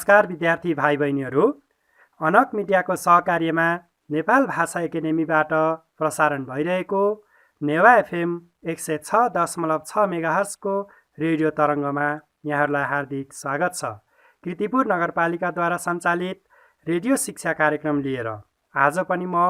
नमस्कार विद्यार्थी भाइ बहिनीहरू। अनक मिडियाको सहकार्यमा नेपाल भाषा एकाडेमीबाट प्रसारण भइरहेको नेवा एफएम 106.6 मेगाहर्जको रेडियो तरङ्गमा यहाँहरूलाई हार्दिक स्वागत छ। कीर्तिपुर नगरपालिकाद्वारा सञ्चालित रेडियो शिक्षा कार्यक्रम लिएर आज पनि म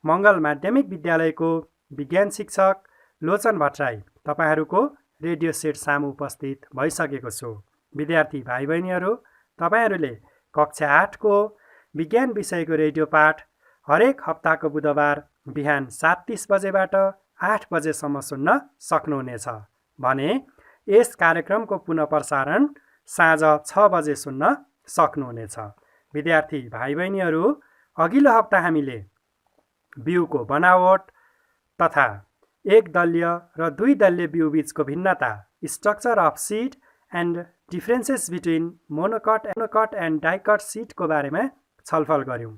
मङ्गल माध्यमिक विद्यालयको विज्ञान शिक्षक लोचन भट्टराई तपाईँहरूको रेडियो सेट सामु उपस्थित भइसकेको छु। विद्यार्थी भाइ बहिनीहरू, तपाईहरूले कक्षा 8 को विज्ञान विषयको रेडियो पाठ हरेक हप्ताको बुधबार बिहान 7:30 बजेबाट 8 बजेसम्म सुन्न सक्नुहुनेछ भने यस कार्यक्रमको पुनः प्रसारण साँझ 6 बजे सुन्न सक्नुहुनेछ। विद्यार्थी भाइ बहिनीहरू, अघिल्लो हप्ता हामीले बिउको बनावट तथा एक दलीय र दुई दलीय बिउ बीचको भिन्नता, structure of seed and differences between monocot and dicot सीडको बारेमा छलफल गऱ्यौँ।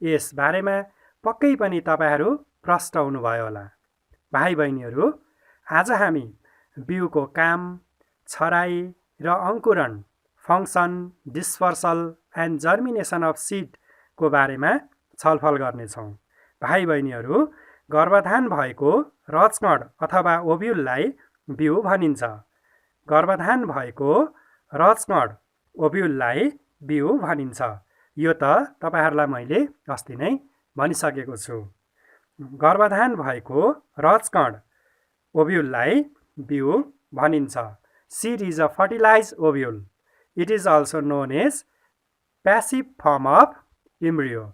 यस बारेमा पक्कै पनि तपाईँहरू प्रश्न हुनुभयो होला। भाइ बहिनीहरू, आज हामी बिउको काम, छराई र अङ्कुरण, function, dispersal and germination of सीडको बारेमा छलफल गर्नेछौँ। भाइ बहिनीहरू, गर्भधान भएको रजकण अथवा ओभ्युललाई बिउ भनिन्छ। गर्भधान भएको रजकण ओभ्युललाई बिउ भनिन्छ। यो त तपाईँहरूलाई मैले अस्ति नै भनिसकेको छु। गर्भधान भएको रजकण ओभ्युललाई बिउ भनिन्छ। Seed is a fertilize ovule. It is also known as passive form of embryo.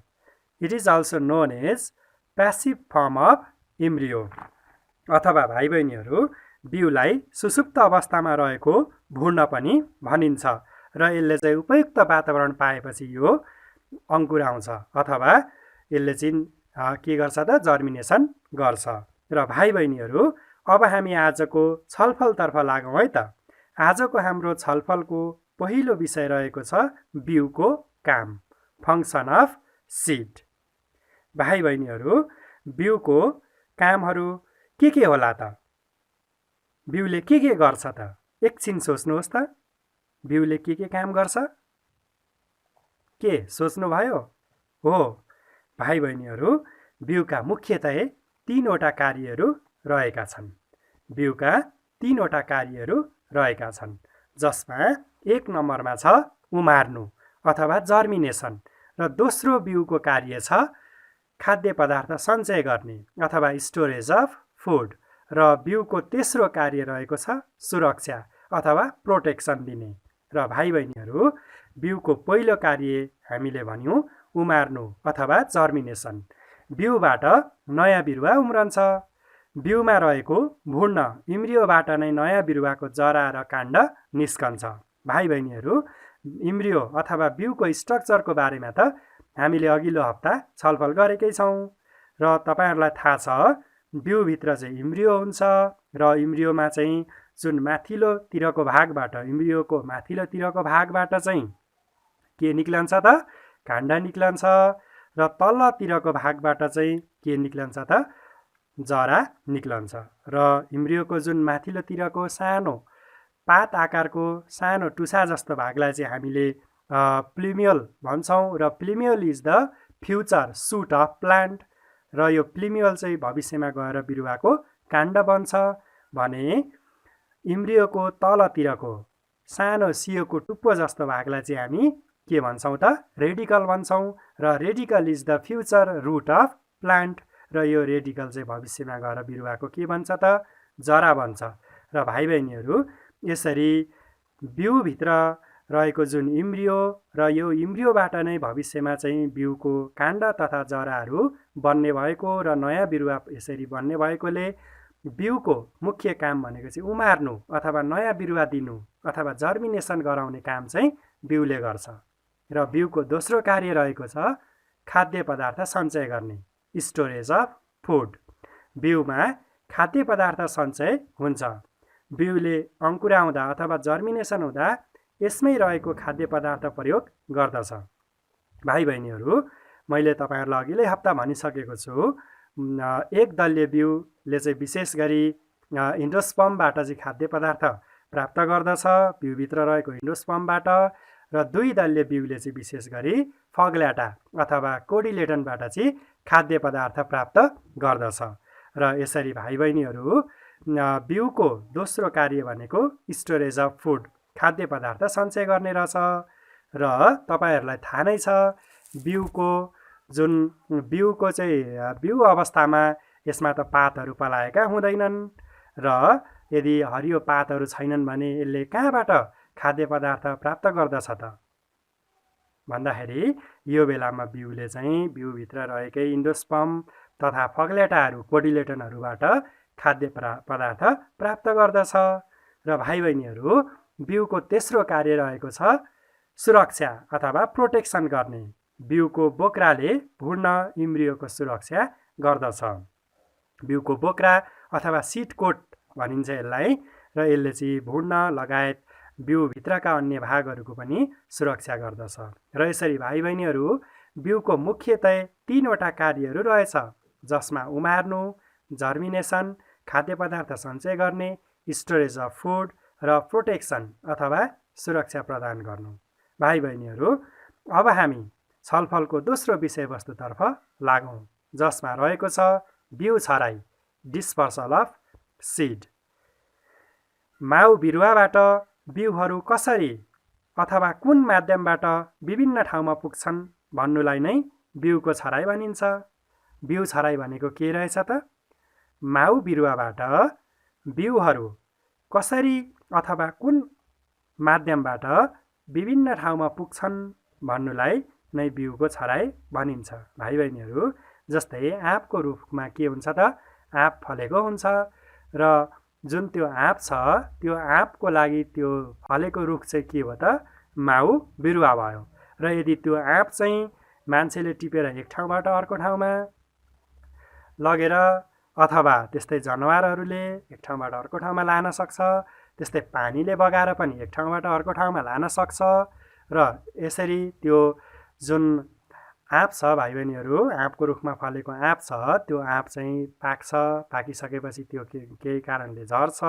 It is also known as passive form of embryo. अथवा भाइ बहिनीहरू, बिउलाई सुसुप्त अवस्थामा रहेको भ्रूण पनि भनिन्छ र यसले चाहिँ उपयुक्त वातावरण पाएपछि यो अङ्कुराउँछ अथवा यसले चाहिँ के गर्छ त, जर्मिनेसन गर्छ। र भाइ बहिनीहरू, अब हामी आजको छलफलतर्फ लागौँ है त। आजको हाम्रो छलफलको पहिलो विषय रहेको छ बिउको काम, फङ्सन अफ सीड। भाइ बहिनीहरू, बिउको कामहरू के होला त? बिउले के गर्छ त? एकछिन सोच्नुहोस् त। बिउले के काम गर्छ? के सोच्नुभयो? हो भाइ बहिनीहरू, बिउका मुख्यतया 3वटा कार्यहरू रहेका छन्। बिउका 3वटा कार्यहरू रहेका छन्, जसमा 1 नम्बरमा छ उमार्नु अथवा जर्मिनेसन, र दोस्रो बिउको कार्य छ खाद्य पदार्थ सञ्चय गर्ने अथवा स्टोरेज अफ फुड, र बिउको तेस्रो कार्य रहेको छ सुरक्षा अथवा प्रोटेक्सन दिने। र भाइ बहिनीहरू, बिउको पहिलो कार्य हामीले भन्यौँ उमार्नु अथवा जर्मिनेसन। बिउबाट नयाँ बिरुवा उम्रन्छ। बिउमा रहेको भ्रूण इम्ब्रियोबाट नै नयाँ बिरुवाको जरा र काण्ड निस्कन्छ। भाइ बहिनीहरू, इम्ब्रियो अथवा बिउको स्ट्रक्चरको बारेमा त हामीले अघिल्लो हप्ता छलफल गरेकै छौँ र तपाईँहरूलाई थाहा छ बिउभित्र चाहिँ इम्ब्रियो हुन्छ र इम्ब्रियोमा चाहिँ जुन माथिल्लोतिरको भागबाट, इम्ब्रियोको माथिल्लोतिरको भागबाट चाहिँ के निक्लन्छ त? काण्ड निक्लन्छ, र तल्लोतिरको भागबाट चाहिँ के निक्लन्छ त? जरा निक्लन्छ। र इम्ब्रियोको जुन माथिल्लोतिरको सानो पात आकारको सानो टुसा जस्तो भागलाई चाहिँ हामीले प्लुमियल भन्छौँ, र plumule is the future shoot of plant, र यो प्लुमियल चाहिँ भविष्यमा गएर बिरुवाको काण्ड बन्छ भने इम्ब्रियोको तलतिरको सानो सियोको टुप्पो जस्तो भागलाई चाहिँ हामी के भन्छौँ त? रेडिकल भन्छौँ, र radicle is the future root of plant, र यो रेडिकल चाहिँ भविष्यमा गएर बिरुवाको के बन्छ त? जरा बन्छ। र भाइ बहिनीहरू, यसरी बिउभित्र रहेको जुन इम्ब्रियो, र यो इम्ब्रियोबाट नै भविष्यमा चाहिँ बिउको काण्ड तथा जराहरू बन्ने भएको र नयाँ बिरुवा यसरी बन्ने भएकोले बिउको मुख्य काम भनेको चाहिँ उमार्नु अथवा नयाँ बिरुवा दिनु अथवा जर्मिनेसन गराउने काम चाहिँ बिउले गर्छ। र बिउको दोस्रो कार्य रहेको छ खाद्य पदार्थ सञ्चय गर्ने, स्टोरेज अफ फुड। बिउमा खाद्य पदार्थ सञ्चय हुन्छ। बिउले अङ्कुराउँदा अथवा जर्मिनेसन हुँदा यसमै रहेको खाद्य पदार्थ प्रयोग गर्दछ। भाइ बहिनीहरू, मैले तपाईँहरूलाई अघिल्लै हप्ता भनिसकेको छु, एक दलीय बिउले चाहिँ विशेष गरी इन्डोस्पर्मबाट चाहिँ खाद्य पदार्थ प्राप्त गर्दछ। बिउभित्र रहेको इन्डोस्पर्मबाट र द्विदलीय बिउले चाहिँ विशेष गरी फग्ल्याटा अथवा कोडिलेटनबाट चाहिँ खाद्य पदार्थ प्राप्त गर्दछ। र यसरी भाइ बहिनीहरू बिउको दोस्रो कार्य भनेको स्टोरेज अफ फुड, खाद्य पदार्थ सञ्चय गर्ने रहेछ। र तपाईँहरूलाई थाहा नै छ बिउको चाहिँ बिउ अवस्थामा यसमा त पातहरू पलाएका हुँदैनन् र यदि हरियो पातहरू छैनन् भने यसले कहाँबाट खाद्य पदार्थ प्राप्त गर्दछ त भन्दाखेरि यो बेलामा बिउले चाहिँ बिउभित्र रहेकै इन्डोस्पर्म तथा फग्लेटाहरू कोडिलेटनहरूबाट खाद्य पदार्थ प्राप्त गर्दछ। र भाइ बहिनीहरू बिउको तेस्रो कार्य रहेको छ सुरक्षा अथवा प्रोटेक्सन गर्ने। बिउको बोक्राले भ्रूण इम्ब्रियोको सुरक्षा गर्दछ। बिउको बोक्रा अथवा सिड कोट भनिन्छ यसलाई, र यसले चाहिँ भ्रूण लगायत बिउभित्रका अन्य भागहरूको पनि सुरक्षा गर्दछ। र यसरी भाइ बहिनीहरू बिउको मुख्यतया 3वटा कार्यहरू रहेछ, जसमा उमार्नु, जर्मिनेसन, खाद्य पदार्थ सञ्चय गर्ने, स्टोरेज अफ फुड र प्रोटेक्सन अथवा सुरक्षा प्रदान गर्नु। भाइ बहिनीहरू अब हामी छलफलको दोस्रो विषयवस्तुतर्फ लागौँ, जसमा रहेको छ बिउ छराई, डिस्पर्सल अफ सिड। माउ बिरुवाबाट बिउहरू कसरी अथवा कुन माध्यमबाट विभिन्न ठाउँमा पुग्छन् भन्नुलाई नै बिउको छराई भनिन्छ। बिउ छराई भनेको के रहेछ त? माउ बिरुवाबाट बिउहरू कसरी अथवा कुन माध्यमबाट विभिन्न ठाउँमा पुग्छन् भन्नुलाई नै बिउको छराई भनिन्छ। भाइ बहिनीहरू जस्तै आँपको रुखमा के हुन्छ त? आँप फलेको हुन्छ र जुन त्यो आँप छ त्यो आँपको लागि त्यो फलेको रुख चाहिँ के हो त? माउ बिरुवा भयो। र यदि त्यो आँप चाहिँ मान्छेले टिपेर एक ठाउँबाट अर्को ठाउँमा लगेर अथवा त्यस्तै जनावरहरूले एक ठाउँबाट अर्को ठाउँमा लान सक्छ, त्यस्तै पानीले बगाएर पनि एक ठाउँबाट अर्को ठाउँमा लान सक्छ। र यसरी त्यो जुन आँप छ भाइ बहिनीहरू, आँपको रुखमा फलेको आँप छ, त्यो आँप चाहिँ पाक्छ, पाकिसकेपछि त्यो केही कारणले झर्छ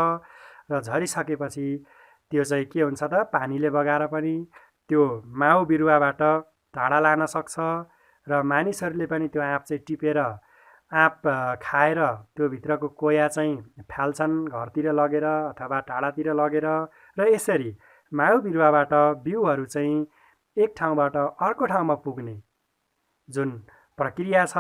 र झरिसकेपछि त्यो चाहिँ के हुन्छ त? पानीले बगाएर पनि त्यो माउ बिरुवाबाट टाढा लान सक्छ र मानिसहरूले पनि त्यो आँप चाहिँ टिपेर आँप खाएर त्यो भित्रको कोया चाहिँ फाल्छन् घरतिर लगेर अथवा टाढातिर लगेर। र यसरी माउ बिरुवाबाट बिउहरू चाहिँ एक ठाउँबाट अर्को ठाउँमा पुग्ने जुन प्रक्रिया छ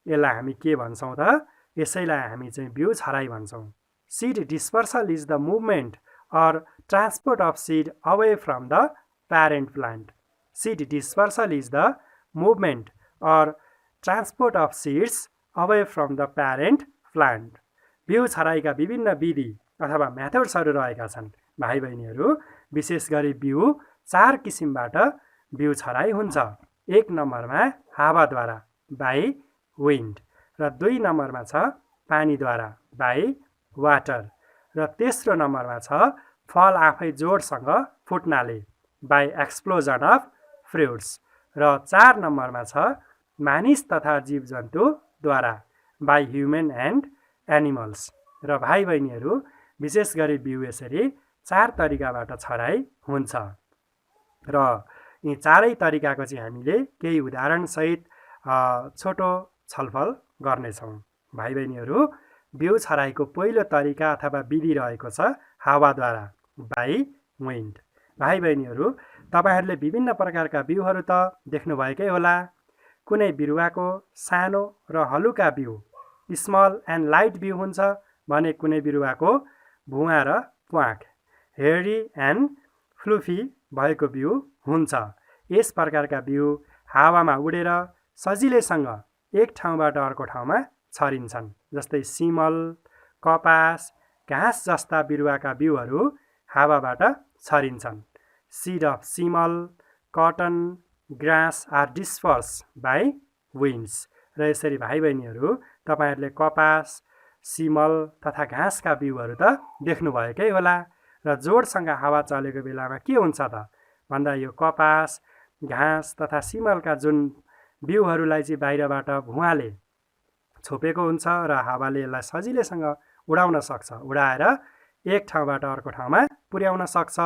यसलाई हामी के भन्छौँ त? यसैलाई हामी चाहिँ बिउ छराई भन्छौँ। Seed dispersal is the movement or transport of seed away from the parent plant. Seed dispersal is the movement or transport of seeds away from the parent plant. बिउ छराईका विभिन्न विधि अथवा मेथड्सहरू रहेका छन् भाइ बहिनीहरू। विशेष गरी बिउ 4 किसिमबाट बिउ छराई हुन्छ। 1 नम्बरमा हावाद्वारा बाई विन्ड, र 2 नम्बरमा छ पानीद्वारा बाई वाटर, र तेस्रो नम्बरमा छ फल आफै जोडसँग फुट्नाले बाई एक्सप्लोजन अफ फ्रुट्स, र 4 नम्बरमा छ मानिस तथा जीवजन्तुद्वारा बाई ह्युमन एन्ड एनिमल्स। र भाइ बहिनीहरू विशेष गरी बिउ यसरी 4 तरिकाबाट छराई हुन्छ। र यी 4 तरिकाको चाहिँ हामीले केही उदाहरणसहित छोटो छलफल गर्नेछौँ। भाइ बहिनीहरू बिउ छराईको पहिलो तरिका अथवा विधि रहेको छ हावाद्वारा बाई विन्ड। भाइ बहिनीहरू तपाईँहरूले विभिन्न प्रकारका बिउहरू त देख्नुभएकै होला। कुनै बिरुवाको सानो र हलुका बिउ स्मल एन्ड लाइट बिउ हुन्छ भने कुनै बिरुवाको भुवा र प्वाँख हेयरी एन्ड फ्लुफी भएको बिउ हुन्छ। यस प्रकारका बिउ हावामा उडेर सजिलैसँग एक ठाउँबाट अर्को ठाउँमा छरिन्छन्। जस्तै सिमल, कपास, घाँस जस्ता बिरुवाका बिउहरू हावाबाट छरिन्छन्। Seed of simal, cotton, grass are disperse by winds. र यसरी भाइ बहिनीहरू तपाईँहरूले कपास, सिमल तथा घाँसका बिउहरू त देख्नुभएकै होला। र जोडसँग हावा चलेको बेलामा के हुन्छ त भन्दा यो कपास, घाँस तथा सिमलका जुन बिउहरूलाई चाहिँ बाहिरबाट भुवाले छोपेको हुन्छ र हावाले यसलाई सजिलैसँग उडाउन सक्छ, उडाएर एक ठाउँबाट अर्को ठाउँमा पुर्याउन सक्छ।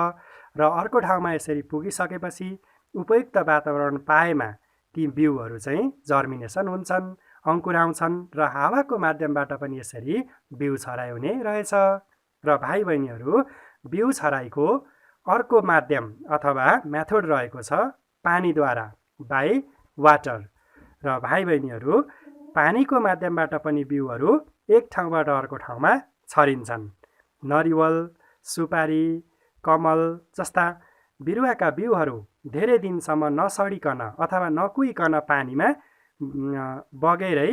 र अर्को ठाउँमा यसरी पुगिसकेपछि उपयुक्त वातावरण पाएमा ती बिउहरू चाहिँ जर्मिनेसन हुन्छन्, अङ्कुराउँछन् र हावाको माध्यमबाट पनि यसरी बिउ छराइ हुने रहेछ। र भाइ बहिनीहरू, बिउ छराइको अर्को माध्यम अथवा मेथड रहेको छ पानीद्वारा, बाई वाटर। र भाइ बहिनीहरू, पानीको माध्यमबाट पनि बिउहरू एक ठाउँबाट अर्को ठाउँमा छरिन्छन्। नरिवल, सुपारी, कमल जस्ता बिरुवाका बिउहरू धेरै दिनसम्म नसडिकन अथवा नकुहिकन पानीमा बगेरै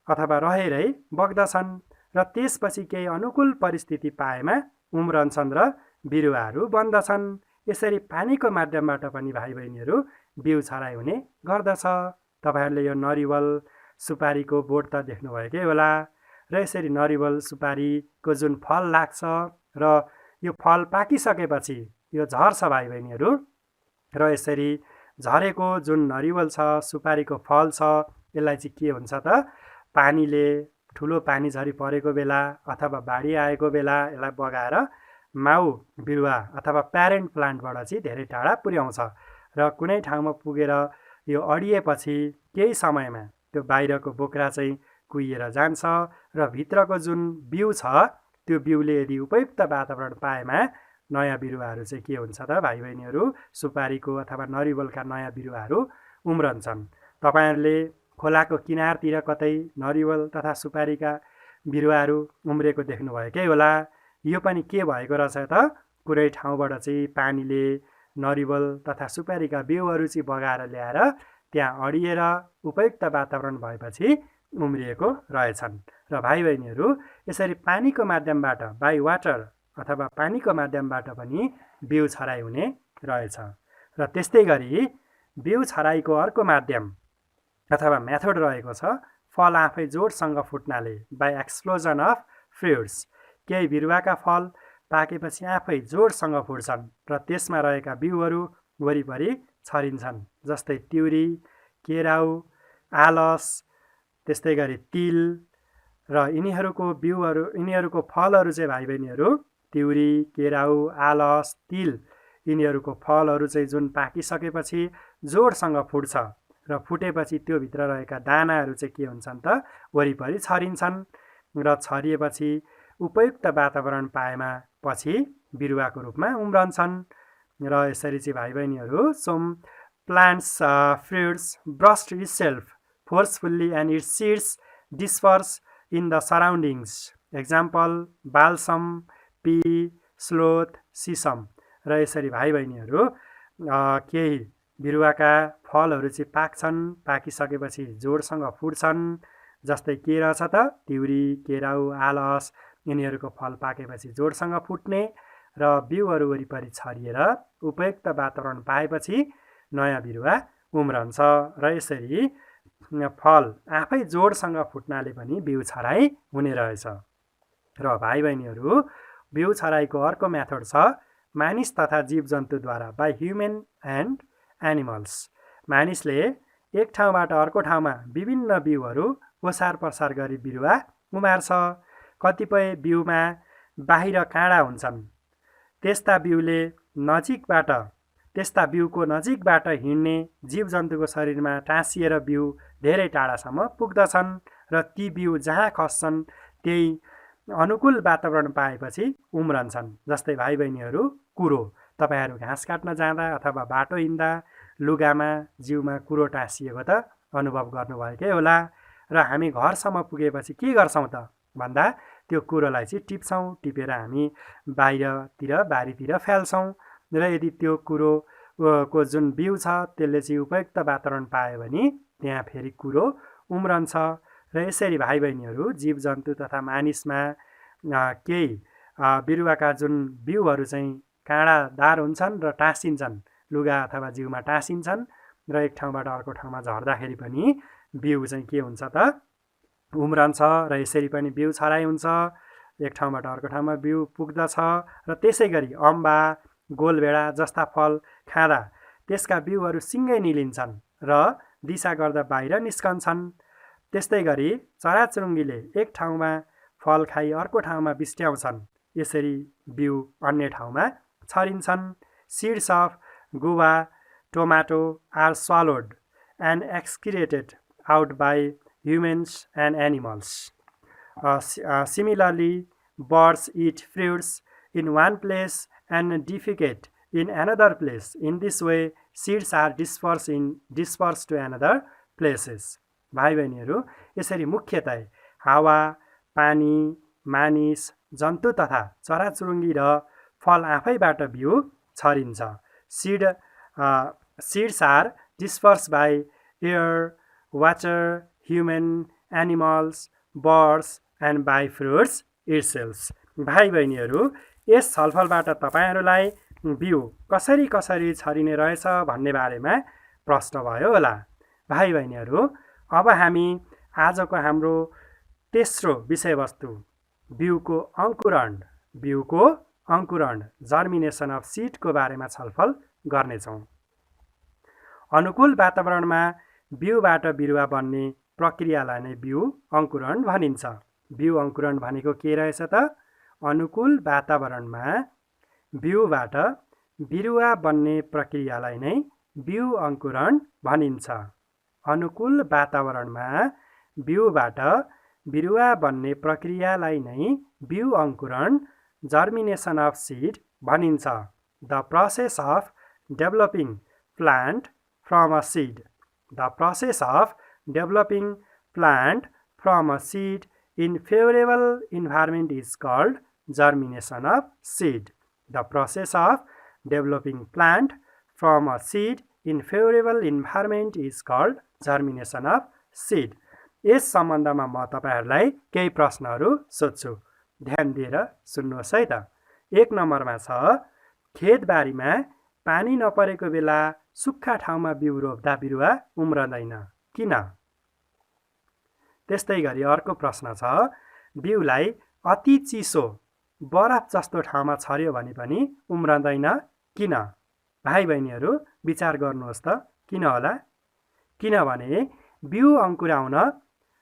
अथवा रहेरै बग्दछन् र त्यसपछि केही अनुकूल परिस्थिति पाएमा उम्रन्छन् र बिरुवाहरू बन्दछन्। यसरी पानीको माध्यमबाट पनि भाइ बहिनीहरू बिउ छराइ हुने गर्दछ। तपाईँहरूले यो नरिवल, सुपारीको बोट त देख्नुभएकै होला। र यसरी नरिवल, सुपारीको जुन फल लाग्छ र यो फल पाकिसकेपछि यो झर्छ भाइ बहिनीहरू। र यसरी झरेको जुन नरिवल छ, सुपारीको फल छ, यसलाई चाहिँ के हुन्छ त, पानीले ठुलो पानी झरी परेको बेला अथवा बाढी आएको बेला यसलाई बगाएर माउ बिरुवा अथवा प्यारेन्ट प्लान्टबाट चाहिँ धेरै टाढा पुर्याउँछ र कुनै ठाउँमा पुगेर यो अडिएपछि केही समयमा त्यो बाहिरको बोक्रा चाहिँ कुहिएर जान्छ र भित्रको जुन बिउ छ त्यो बिउले यदि उपयुक्त वातावरण पाएमा नयाँ बिरुवाहरू चाहिँ के हुन्छ त भाइ बहिनीहरू, सुपारीको अथवा नरिवलका नयाँ बिरुवाहरू उम्रन्छन्। तपाईँहरूले खोलाको किनारतिर कतै नरिवल तथा सुपारीका बिरुवाहरू उम्रेको देख्नुभएकै होला। यो पनि के भएको रहेछ त, कुनै ठाउँबाट चाहिँ पानीले नरिवल तथा सुपारीका बिउहरू चाहिँ बगाएर ल्याएर त्यहाँ अडिएर उपयुक्त वातावरण भएपछि उम्रिएको रहेछन्। र भाइ बहिनीहरू, यसरी पानीको माध्यमबाट, बाई वाटर अथवा पानीको माध्यमबाट पनि बिउ छराइ हुने रहेछ। र त्यस्तै गरी बिउ छराइको अर्को माध्यम अथवा मेथड रहेको छ फल आफै जोडसँग फुट्नाले, बाई एक्सप्लोजन अफ फ्रुट्स। केही बिरुवाका फल पाकेपछि आफै जोडसँग फुट्छन् र त्यसमा रहेका बिउहरू वरिपरि छरिन्छन्। जस्तै तिउरी, केराउ, आलस, त्यस्तै गरी तिल र यिनीहरूको फलहरू चाहिँ भाइ बहिनीहरू, तिउरी, केराउ, आलस, तिल, यिनीहरूको फलहरू चाहिँ जुन पाकिसकेपछि जोडसँग फुट्छ र फुटेपछि त्यो भित्र रहेका दानाहरू चाहिँ के हुन्छन् त, वरिपरि छरिन्छन् र छरिएपछि उपयुक्त वातावरण पाएमा पछि बिरुवाको रूपमा उम्रन्छन्। र यसरी चाहिँ भाइ बहिनीहरू, some plants fruits burst itself forcefully and its seeds disperse in the surroundings. Example, balsam, pea, sloth, sesame. र यसरी भाइ बहिनीहरू केही बिरुवाका फलहरू चाहिँ पाक्छन्, पाकिसकेपछि जोडसँग फुट्छन्। जस्तै के रहेछ त, तिउरी, केराउ, आलस, यिनीहरूको फल पाकेपछि जोडसँग फुट्ने र बिउहरू वरिपरि छरिएर उपयुक्त वातावरण पाएपछि नयाँ बिरुवा उम्रन्छ। र यसरी फल आफै जोडसँग फुट्नाले पनि बिउ छराइ हुने रहेछ। र भाइ बहिनीहरू, बिउ छराइको अर्को मेथड छ मानिस तथा जीवजन्तुद्वारा, बाई ह्युमन एन्ड एनिमल्स। मानिसले एक ठाउँबाट अर्को ठाउँमा विभिन्न बिउहरू ओसार पसार गरी बिरुवा उमार्छ। कतिपय बिउमा बाहिर काँडा हुन्छन्। त्यस्ता बिउको नजिकबाट हिँड्ने जीवजन्तुको शरीरमा टाँसिएर बिउ धेरै टाढासम्म पुग्दछन् र ती बिउ जहाँ खस्छन् त्यही अनुकूल वातावरण पाएपछि उम्रन्छन्। जस्तै भाइ बहिनीहरू, कुरो, तपाईँहरू घाँस काट्न जाँदा अथवा बाटो हिँड्दा लुगामा, जिउमा कुरो टाँसिएको त अनुभव गर्नुभएकै होला। र हामी घरसम्म पुगेपछि के गर्छौँ त भन्दा त्यो कुरोलाई चाहिँ टिप्छौँ, टिपेर हामी बाहिरतिर बारीतिर फ्याल्छौँ। र यदि त्यो कुरोको जुन बिउ छ त्यसले चाहिँ उपयुक्त वातावरण पायो भने त्यहाँ फेरि कुरो उम्रन्छ। र यसरी भाइ बहिनीहरू, जीवजन्तु तथा मानिसमा केही बिरुवाका जुन बिउहरू चाहिँ काँडादार हुन्छन् र टाँसिन्छन्, लुगा अथवा जिउमा टाँसिन्छन् र एक ठाउँबाट अर्को ठाउँमा झर्दाखेरि पनि बिउ चाहिँ के हुन्छ त, उम्रन्छ र यसरी पनि बिउ छराइ हुन्छ। एक ठाउँबाट अर्को ठाउँमा बिउ पुग्दछ। र त्यसै गरी अम्बा, गोलभेडा जस्ता फल खाँदा त्यसका बिउहरू सिङ्गै निलिन्छन् र दिशा गर्दा बाहिर निस्कन्छन्। त्यस्तै गरी चराचुरुङ्गीले एक ठाउँमा फल खाई अर्को ठाउँमा बिस्ट्याउँछन्। यसरी बिउ अन्य ठाउँमा छरिन्छन्। seeds of guava, tomato are swallowed and excreted out by humans and animals. Similarly, birds eat fruits in one place and defecate in another place. In this way, seeds are dispersed to another places. भाइ बहिनीहरू, यसरी मुख्यतया हावा, पानी, मानिस, जन्तु तथा चराचुरुङ्गी र फल आफैबाट बिउ छरिन्छ. Seeds are dispersed by air, water, human, animals, birds and by fruits itself. भाइ बहिनीहरू, यस छलफलबाट तपाईहरुलाई बिउ कसरी कसरी छरिने रहेछ भन्ने बारेमा प्रश्न भयो होला. भाइ बहिनीहरू, अब हामी आजको हाम्रो तेस्रो विषयवस्तु बिउको अंकुरण जर्मिनेसन अफ सीडको बारेमा छलफल गर्नेछौँ. अनुकूल वातावरणमा बिउबाट बिरुवा बन्ने प्रक्रियालाई नै बिउ अंकुरण भनिन्छ. बिउ अंकुरण भनेको के रहेछ त? अनुकूल वातावरणमा बिउबाट बिरुवा बन्ने प्रक्रियालाई नै बिउ अंकुरण भनिन्छ. अनुकूल वातावरणमा बिउबाट बिरुवा बन्ने प्रक्रियालाई नै बिउ अंकुरण germination of seed भनिन्छ. The process of developing plant from a seed. The process of developing plant from a seed in favorable environment is called germination of seed. The process of developing plant from a seed in favorable environment is called germination of seed. यस सम्बन्धमा म तपाईहरुलाई केही प्रश्नहरू सोध्छु. ध्यान दिएर सुन्नुहोस् है त. 1 नम्बरमा छ, खेतबारीमा पानी नपरेको बेला सुक्खा ठाउँमा बिउ रोप्दा बिरुवा उम्रदैन, किन? त्यस्तै गरी अर्को प्रश्न छ, बिउलाई अति चिसो बरफ जस्तो ठाउँमा छर्यो भने पनि उम्रदैन, किन? भाइ बहिनीहरू विचार गर्नुहोस् त, किन होला? किनभने बिउ अंकुराउन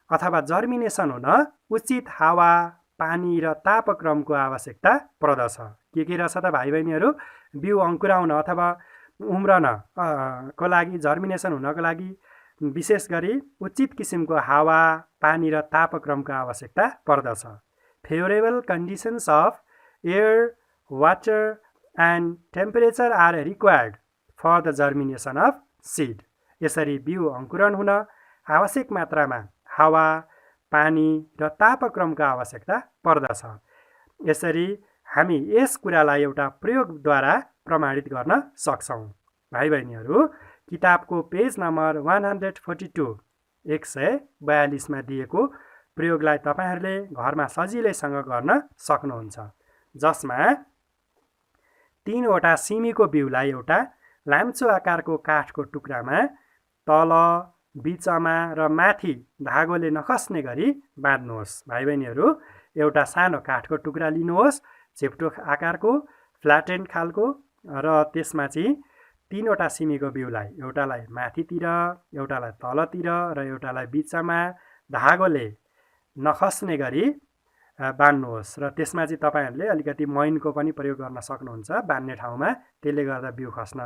अथवा जर्मिनेसन हुन उचित हावा, पानी र तापक्रमको आवश्यकता पर्दछ. के रहेछ त भाइ बहिनीहरू? बिउ अंकुराउन अथवा उम्रन को लागि, जर्मिनेसन हुनको लागि विशेष गरी उचित किसिमको हावा, पानी र तापक्रमको आवश्यकता पर्दछ. Favourable conditions of air, water and temperature are required for the germination of seed. यसरी बिउ अंकुरण हुन आवश्यक मात्रामा हावा, पानी र तापक्रमको आवश्यकता पर्दछ. यसरी हामी यस कुरालाई एउटा प्रयोगद्वारा प्रमाणित गर्न सक्छौं. भाइ बहिनीहरू, किताबको पेज नम्बर 142 142 मा दिएको प्रयोगलाई तपाईहरुले घरमा सजिलैसँग गर्न सक्नुहुन्छ, जसमा 3 वटा सिमीको बिउलाई एउटा लाम्चो आकारको काठको टुक्रामा तल, बीचमा र माथि धागोले नखस्ने गरी बाँध्नुहोस्. भाइ बहिनीहरू, एउटा सानो काठको टुक्रा लिनुहोस्, चेप्टो आकारको, फ्ल्याटेन्ड खालको, र त्यसमा चाहिँ 3 वटा सिमीको बिउलाई, एउटालाई माथितिर, एउटालाई तलतिर र एउटालाई बीचमा धागोले नखस्ने गरी बाँध्नुहोस्. र त्यसमा चाहिँ तपाईहरुले अलिकति मैनको पनि प्रयोग गर्न सक्नुहुन्छ बाँध्ने ठाउँमा, त्यसले गर्दा बिउ खस्न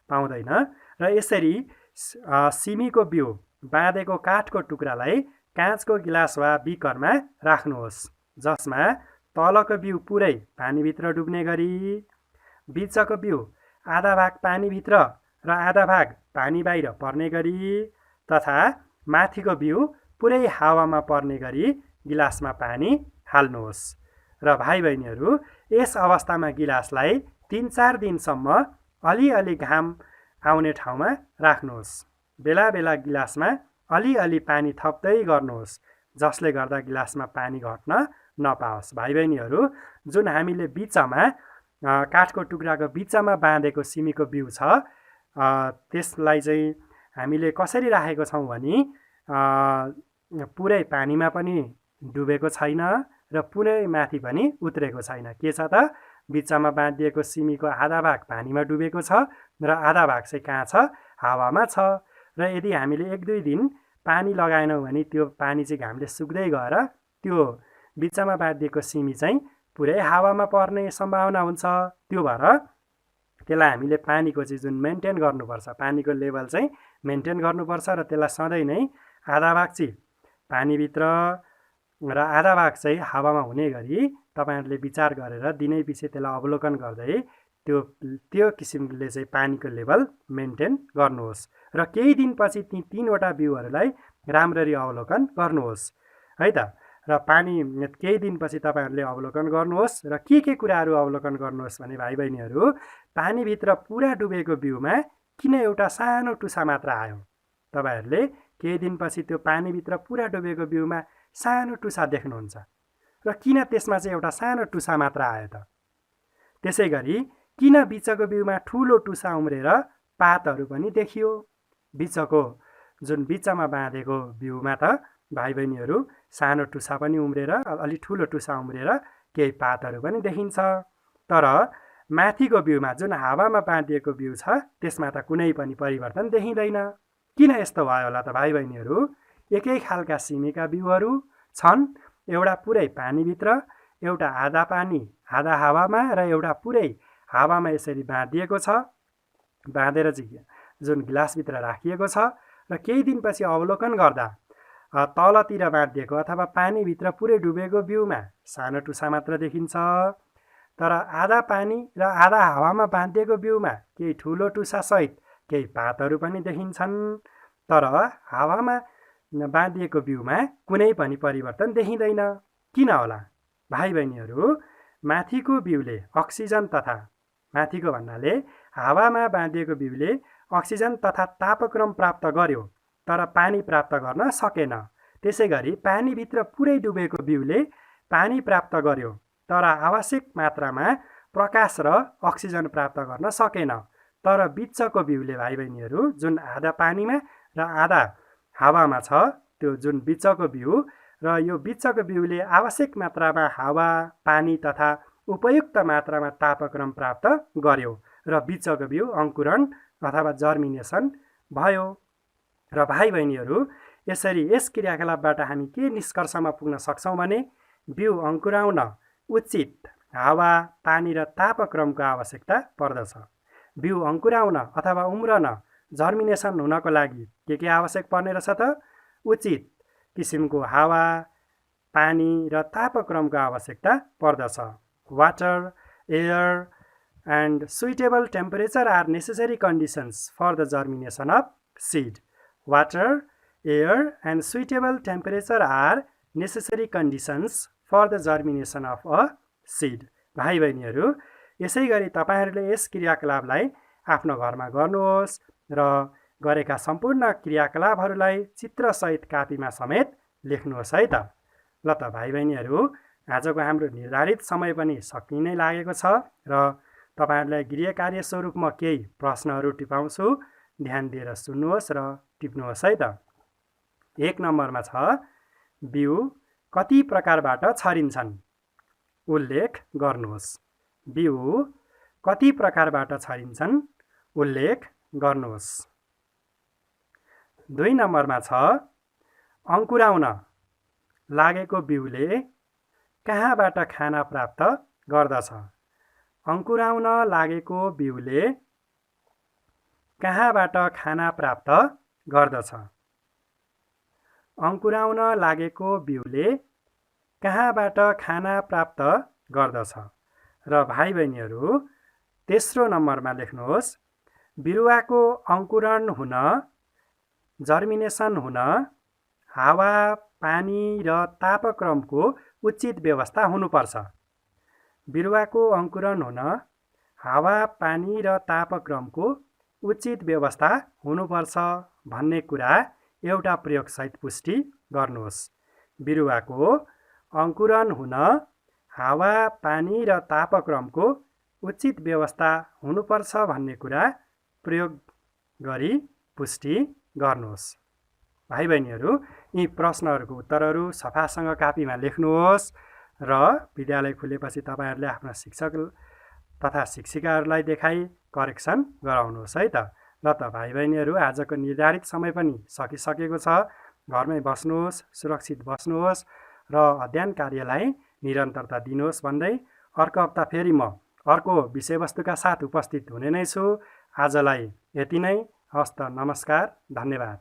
पाउँदैन. र यसरी सिमीको बिउ बाँधेको काठको टुक्रालाई काँचको गिलास वा बिकरमा राख्नुहोस्, जसमा तलको बिउ पुरै पानीभित्र डुब्ने गरी, बीचको बिउ आधा भाग पानीभित्र र आधा भाग पानी बाहिर पर्ने गरी, तथा माथिको बिउ पुरै हावामा पर्ने गरी गिलासमा पानी हाल्नुहोस्. र भाइ बहिनीहरू, यस अवस्थामा गिलासलाई 3-4 दिनसम्म अलि घाम आउने ठाउँमा राख्नुहोस्. बेला बेला गिलासमा अलि पानी थप्दै गर्नुहोस्, जसले गर्दा गिलासमा पानी घट्न नपाओस्. भाइ बहिनीहरू, जुन हामीले बीचमा काठको टुक्राको बीचमा बाँधेको सिमीको बिउ छ, त्यसलाई चाहिँ हामीले कसरी राखेको छौं भने पुरै पानीमा पनि डुबेको छैन र पुरै माथि पनि उत्रेको छैन. के छ त? बीचमा बाँधिएको सिमीको आधा भाग पानीमा डुबेको छ र आधा भाग चाहिँ कहाँ छ? हावामा छ. र यदि हामीले 1-2 दिन पानी लगाएनौँ भने त्यो पानी चाहिँ घामले सुक्दै गएर त्यो बीचमा बाँधिएको सिमी चाहिँ पुरै हावामा पर्ने सम्भावना हुन्छ. त्यो भएर त्यसलाई हामीले पानीको चाहिँ जुन मेन्टेन गर्नुपर्छ, पानीको लेभल चाहिँ मेन्टेन गर्नुपर्छ र त्यसलाई सधैँ नै आधा भाग चाहिँ पानीभित्र र आधा भाग चाहिँ हावामा हुने गरी तपाईँहरूले विचार गरेर दिनै पछि त्यसलाई अवलोकन गर्दै त्यो किसिमले चाहिँ पानीको लेभल मेन्टेन गर्नुहोस् र केही दिनपछि ती 3वटा बिउहरूलाई राम्ररी अवलोकन गर्नुहोस् है त। र पानी केही दिनपछि तपाईँहरूले अवलोकन गर्नुहोस् र के कुराहरू अवलोकन गर्नुहोस् भने भाइ बहिनीहरू, पानीभित्र पुरा डुबेको बिउमा किन एउटा सानो टुसा मात्र आयो? तपाईँहरूले केही दिनपछि त्यो पानीभित्र पुरा डुबेको बिउमा सानो टुसा देख्नुहुन्छ र किन त्यसमा चाहिँ एउटा सानो टुसा मात्र आयो त? त्यसै गरी किन बिचको बिउमा ठुलो टुसा उम्रेर पातहरू पनि देखियो? बिचको जुन बिचमा बाँधेको बिउमा त भाइ बहिनीहरू सानो टुसा पनि उम्रेर अलि ठुलो टुसा उम्रेर केही पातहरू पनि देखिन्छ। तर माथिको बिउमा जुन हावामा बाँधिएको बिउ छ त्यसमा त कुनै पनि परिवर्तन देखिँदैन। किन यस्तो भयो होला त भाइ बहिनीहरू? एकै खालका सिमीका बिउहरू छन्, एउटा पुरै पानीभित्र, एउटा आधा पानी आधा हावामा र एउटा पुरै हावामा यसरी बाँधिएको छ, बाँधेर चाहिँ जुन गिलासभित्र राखिएको छ र केही दिनपछि अवलोकन गर्दा तलतिर बाँधिएको अथवा पानीभित्र पुरै डुबेको बिउमा सानो टुसा मात्र देखिन्छ। तर आधा पानी र आधा हावामा बाँधिएको बिउमा केही ठुलो टुसासहित केही पातहरू पनि देखिन्छन्। तर हावामा बाँधिएको बिउमा कुनै पनि परिवर्तन देखिँदैन। किन होला? भाइ बहिनीहरू, माथिको बिउले अक्सिजन तथा माथिको भन्नाले हावामा बाँधिएको बिउले अक्सिजन तथा तापक्रम प्राप्त गर्यो तर पानी प्राप्त गर्न सकेन। त्यसै गरी पानीभित्र पुरै डुबेको बिउले पानी प्राप्त गर्यो तर आवश्यक मात्रामा प्रकाश र अक्सिजन प्राप्त गर्न सकेन। तर बिचको बिउले भाइ बहिनीहरू जुन आधा पानीमा र आधा हावामा छ, त्यो जुन बिचको बिउ र यो बिचको बिउले आवश्यक मात्रामा हावा, पानी तथा उपयुक्त मात्रामा तापक्रम प्राप्त गर्यो र बिचको बिउ अङ्कुरण अथवा जर्मिनेसन भयो। र भाइ बहिनीहरू, यसरी यस क्रियाकलापबाट हामी के निष्कर्षमा पुग्न सक्छौँ भने बिउ अङ्कुराउन उचित हावा, पानी र तापक्रमको आवश्यकता पर्दछ। बिउ अङ्कुराउन अथवा उम्रन, जर्मिनेसन हुनको लागि के आवश्यक पर्ने रहेछ त? उचित किसिमको हावा, पानी र तापक्रमको आवश्यकता पर्दछ। Water, air and suitable temperature are necessary conditions for the germination of seed. Water, air and suitable temperature are necessary conditions for the germination of a seed. भाइ बहिनीहरू, यसै गरी तपाईँहरूले यस क्रियाकलापलाई आफ्नो घरमा गर्नुहोस् र गरेका सम्पूर्ण क्रियाकलापहरूलाई चित्रसहित कापीमा समेत लेख्नुहोस् है त। ल त भाइ बहिनीहरू, आजको हाम्रो निर्धारित समय पनि सकिनै लागेको छ र तपाईहरुलाई गृह कार्य स्वरूप म केही प्रश्नहरू टिपाउँछु, ध्यान दिएर सुन्नुहोस् र टिप्नुहोस् है त। 1 नम्बरमा छ, बिउ कति प्रकारबाट छरिन्छन्? उल्लेख गर्नुहोस्। बिउ कति प्रकारबाट छरिन्छन्? उल्लेख गर्नुहोस्। 2 नम्बरमा छ, अङ्कुराउन लागेको बिउले कहाँबाट खाना प्राप्त गर्दछ? अङ्कुराउन लागेको बिउले कहाँबाट खाना प्राप्त गर्दछ? अङ्कुराउन लागेको बिउले कहाँबाट खाना प्राप्त गर्दछ? र भाइ बहिनीहरू, तेस्रो नम्बरमा लेख्नुहोस्, बिरुवाको अङ्कुरण हुन, जर्मिनेसन हुन हावा, पानी र तापक्रमको उचित व्यवस्था हुनुपर्छ। बिरुवाको अङ्कुरण हुन हावा, पानी र तापक्रमको उचित व्यवस्था हुनुपर्छ भन्ने कुरा एउटा प्रयोगसहित पुष्टि गर्नुहोस्। बिरुवाको अङ्कुरण हुन हावा, पानी र तापक्रमको उचित व्यवस्था हुनुपर्छ भन्ने कुरा प्रयोग गरी पुष्टि गर्नुहोस्। भाइ बहिनीहरू, यी प्रश्नहरूको उत्तरहरू सफासँग कापीमा लेख्नुहोस् र विद्यालय खुलेपछि तपाईहरुले आफ्ना शिक्षक तथा शिक्षिकाहरूलाई देखाई करेक्सन गराउनुहोस् है त। ल त भाइ बहिनीहरू, आजको निर्धारित समय पनि सकिसकेको छ। घरमै बस्नुहोस्, सुरक्षित बस्नुहोस् र अध्ययन कार्यलाई निरन्तरता दिनुहोस् भन्दै अर्को हप्ता फेरि म अर्को विषयवस्तुका साथ उपस्थित हुने नै छु। आजलाई यति नै। हस्त, नमस्कार, धन्यवाद।